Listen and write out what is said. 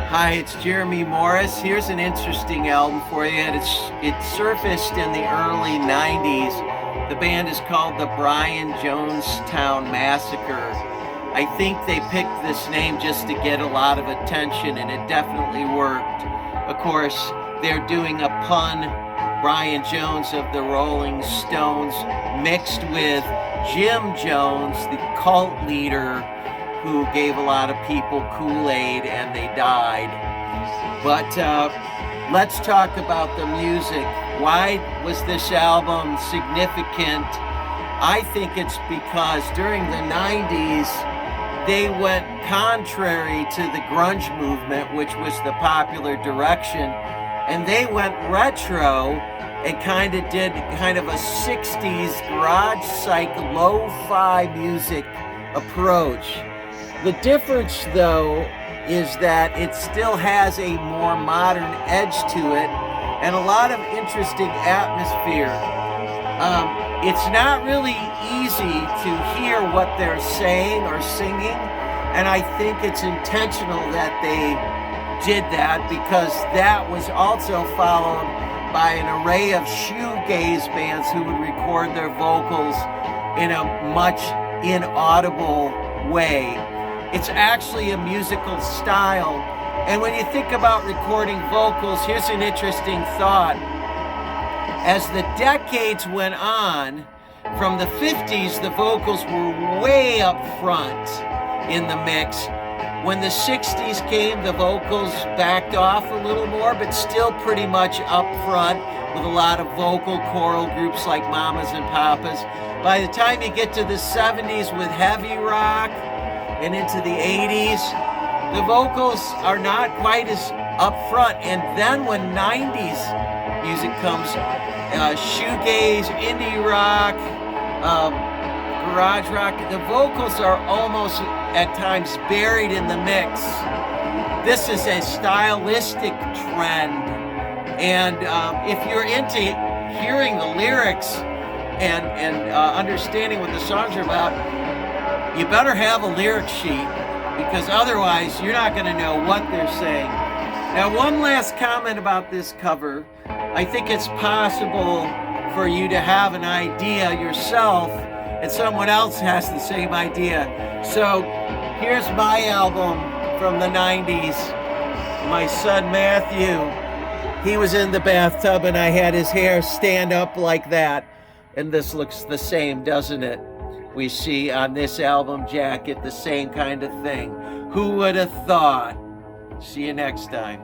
Hi, it's Jeremy Morris. Here's an interesting album for you. It surfaced in the early 90s. The band is called the Jonestown Massacre. I think they picked this name just to get a lot of attention, and it definitely worked. Of course, they're doing a pun, Brian Jones of the Rolling Stones, mixed with Jim Jones, the cult leader who gave a lot of people Kool-Aid and they died. But let's talk about the music. Why was this album significant? I think it's because during the 90s, they went contrary to the grunge movement, which was the popular direction, and they went retro and kind of did kind of a 60s garage psych lo-fi music approach. The difference, though, is that it still has a more modern edge to it and a lot of interesting atmosphere. It's not really easy to hear what they're saying or singing, and I think it's intentional that they did that because that was also followed by an array of shoegaze bands who would record their vocals in a much inaudible way. It's actually a musical style. And when you think about recording vocals, here's an interesting thought. As the decades went on, from the 50s, the vocals were way up front in the mix. When the 60s came, the vocals backed off a little more, but still pretty much up front with a lot of vocal choral groups like Mamas and Papas. By the time you get to the 70s with heavy rock, and into the 80s, the vocals are not quite as up front. And then when 90s music comes, shoegaze, indie rock, garage rock, the vocals are almost at times buried in the mix. This is a stylistic trend. And if you're into hearing the lyrics and understanding what the songs are about, you better have a lyric sheet because otherwise you're not going to know what they're saying. Now, one last comment about this cover. I think it's possible for you to have an idea yourself and someone else has the same idea. So here's my album from the 90s. My son Matthew, he was in the bathtub and I had his hair stand up like that. And this looks the same, doesn't it? We see on this album jacket the same kind of thing. Who would have thought? See you next time.